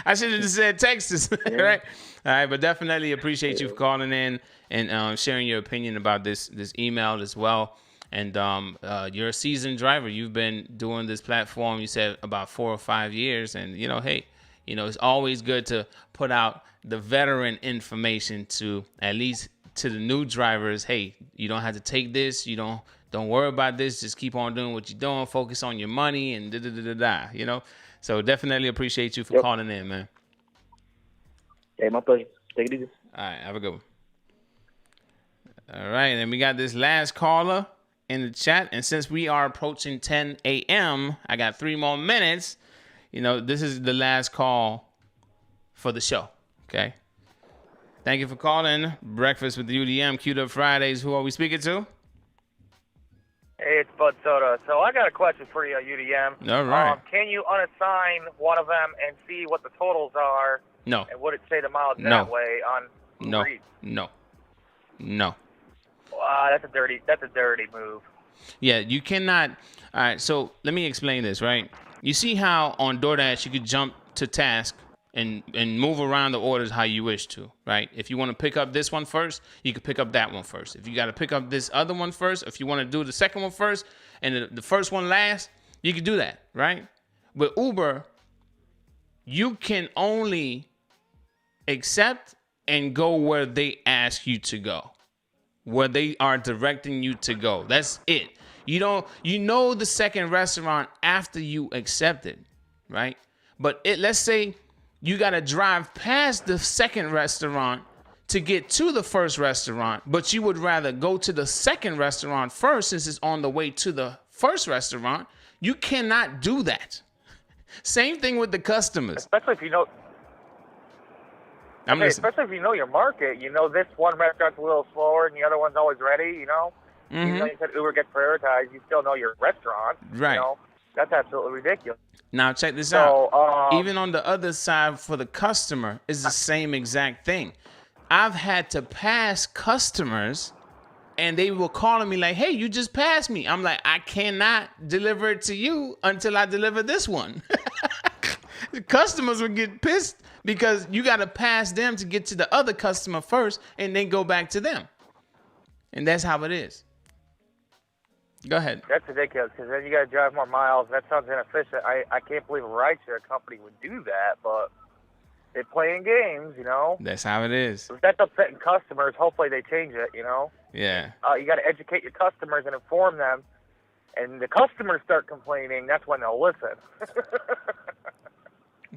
I should have just said Texas, right? All right, but definitely appreciate you for calling in and sharing your opinion about this email as well. And you're a seasoned driver. You've been doing this platform, you said, about 4 or 5 years. And, hey, it's always good to put out the veteran information to at least to the new drivers. Hey, you don't have to take this. You don't worry about this. Just keep on doing what you're doing. Focus on your money and da-da-da-da-da, So definitely appreciate you for calling in, man.
Hey, my pleasure. Take it easy.
All right, have a good one. All right, and we got this last caller in the chat. And since we are approaching 10 a.m., I got 3 more minutes. This is the last call for the show, okay? Thank you for calling. Breakfast with the UDM, Queued Up Fridays. Who are we speaking to?
Hey, it's Bud Soda. So I got a question for you, UDM.
All right.
Can you unassign one of them and see what the totals are?
No.
And would it say the miles that way on read?
No.
That's a dirty move.
Yeah, you cannot. All right, so let me explain this, right? You see how on DoorDash you could jump to task and move around the orders how you wish to, right? If you want to pick up this one first, you can pick up that one first. If you got to pick up this other one first, if you want to do the second one first and the first one last, you can do that, right? With Uber, you can only accept and go where they ask you to go, where they are directing you to go. That's it. You know the second restaurant after you accept it, right? But let's say you got to drive past the second restaurant to get to the first restaurant, but you would rather go to the second restaurant first since it's on the way to the first restaurant. You cannot do that. Same thing with the customers.
Especially if you know.
I'm
okay,
listening.
especially if you know your market. You know this one restaurant's a little slower and the other one's always ready, you know? Even though you said Uber gets prioritized, you still know your restaurant.
Right.
You know? That's absolutely ridiculous.
Now check this
So,
out. Even on the other side for the customer is the same exact thing. I've had to pass customers and they were calling me like, hey, you just passed me. I'm like, I cannot deliver it to you until I deliver this one. The customers would get pissed because you got to pass them to get to the other customer first and then go back to them. And that's how it is. Go ahead.
That's ridiculous because then you got to drive more miles. That sounds inefficient. I can't believe a rideshare company would do that, but they're playing games, you know?
That's how it is.
If that's upsetting customers, hopefully they change it, you know?
Yeah.
You got to educate your customers and inform them. And the customers start complaining, that's when they'll listen.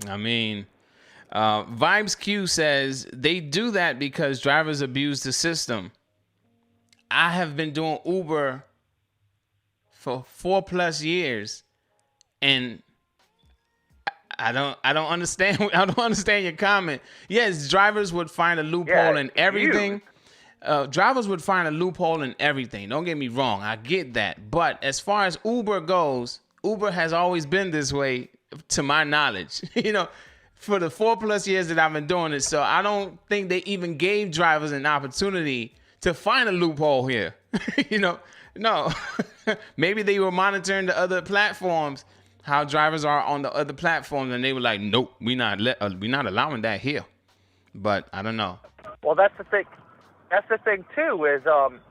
I mean, Vibes Q says they do that because drivers abuse the system. I have been doing Uber for 4+ years, and I don't understand. I don't understand your comment. Yes, drivers would find a loophole in everything. Drivers would find a loophole in everything. Don't get me wrong. I get that. But as far as Uber goes, Uber has always been this way, to my knowledge. You know, for the 4+ years that I've been doing it. So I don't think they even gave drivers an opportunity to find a loophole here. You know, no. Maybe they were monitoring the other platforms, how drivers are on the other platforms, and they were like, nope, we're not allowing that here. But I don't know.
Well, that's the thing. That's the thing too. Is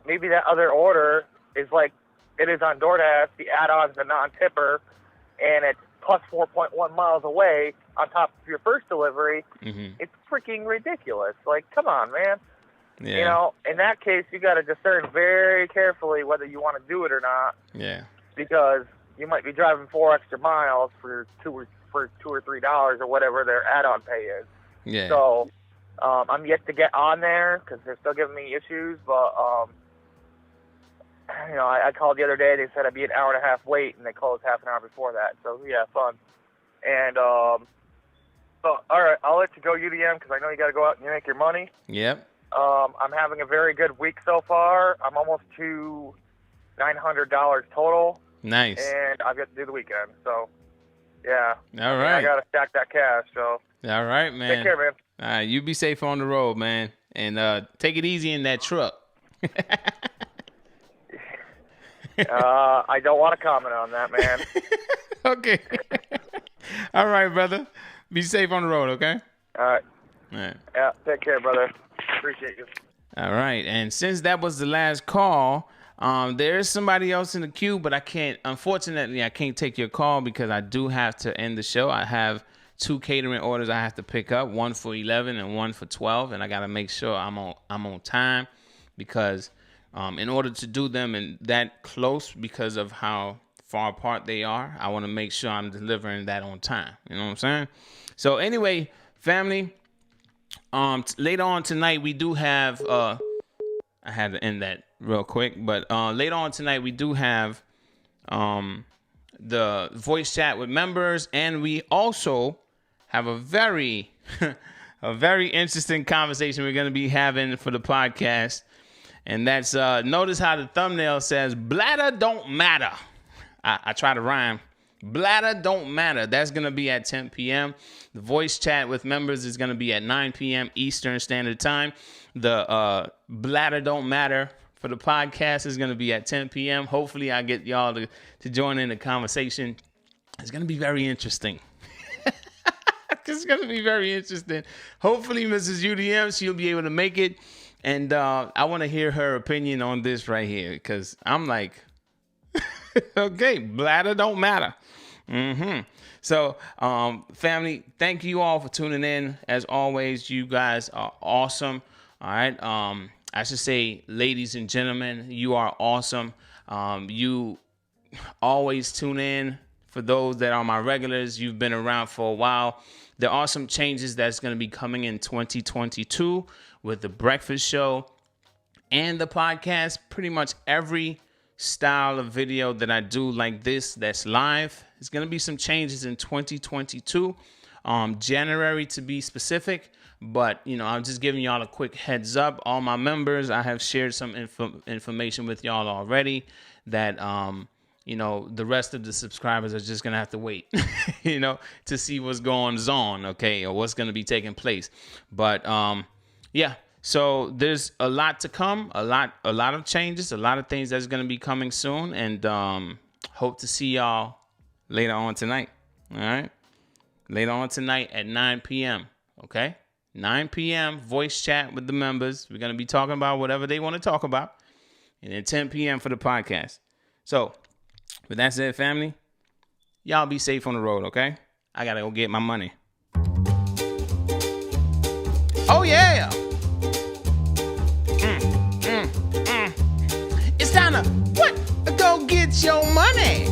maybe that other order is like it is on DoorDash. The add-on's a non-tipper, and it's plus 4.1 miles away on top of your first delivery. It's freaking ridiculous. Like, come on, man.
Yeah.
You know, in that case, you got to discern very carefully whether you want to do it or not.
Yeah.
Because you might be driving 4 extra miles for $2 or $3 or whatever their add-on pay is.
Yeah.
So I'm yet to get on there because they're still giving me issues. But you know, I called the other day. They said I'd be an hour and a half late, and they closed half an hour before that. So yeah, fun. And so all right, I'll let you go, UDM, because I know you got to go out and make your money.
Yep.
I'm having a very good week so far. I'm almost to $900 total.
Nice.
And I've got to do the weekend. So, yeah.
All right.
I got to stack that cash. So,
all right, man.
take care, man.
All right, you be safe on the road, man. And take it easy in that truck.
I don't want to comment on that, man.
Okay. All right, brother. Be safe on the road, okay?
All right.
All right.
Yeah, take care, brother. Appreciate you.
All right. And since that was the last call, there is somebody else in the queue, but unfortunately, I can't take your call because I do have to end the show. I have 2 catering orders I have to pick up, one for 11 and one for 12, and I got to make sure I'm on time because in order to do them in that close because of how far apart they are, I want to make sure I'm delivering that on time. You know what I'm saying? So anyway, family, later on tonight we do have I had to end that real quick, but later on tonight we do have the voice chat with members, and we also have a very interesting conversation we're going to be having for the podcast, and that's notice how the thumbnail says bladder don't matter. I try to rhyme. Bladder don't matter. That's going to be at 10 p.m. The voice chat with members is going to be at 9 p.m. Eastern Standard Time. The bladder don't matter for the podcast is going to be at 10 p.m. Hopefully I get y'all to join in the conversation. It's going to be very interesting. It's going to be very interesting. Hopefully Mrs. UDM, she'll be able to make it. And I want to hear her opinion on this right here because I'm like, okay, bladder don't matter. So, family, thank you all for tuning in. As always, you guys are awesome. All right. I should say, ladies and gentlemen, you are awesome. You always tune in. For those that are my regulars, you've been around for a while. There are some changes that's going to be coming in 2022 with the breakfast show and the podcast. Pretty much every style of video that I do like this that's live. There's going to be some changes in 2022, January to be specific. But, I'm just giving y'all a quick heads up. All my members, I have shared some information with y'all already that, the rest of the subscribers are just going to have to wait, to see what's going on, okay, or what's going to be taking place. But, yeah. So there's a lot to come, a lot of changes, a lot of things that's going to be coming soon, and hope to see y'all later on tonight. All right, later on tonight at 9 p.m. Okay, 9 p.m. voice chat with the members. We're going to be talking about whatever they want to talk about, and then 10 p.m. for the podcast. So with that said, family, y'all be safe on the road. Okay, I gotta go get my money. Oh yeah. It's time to go get your money.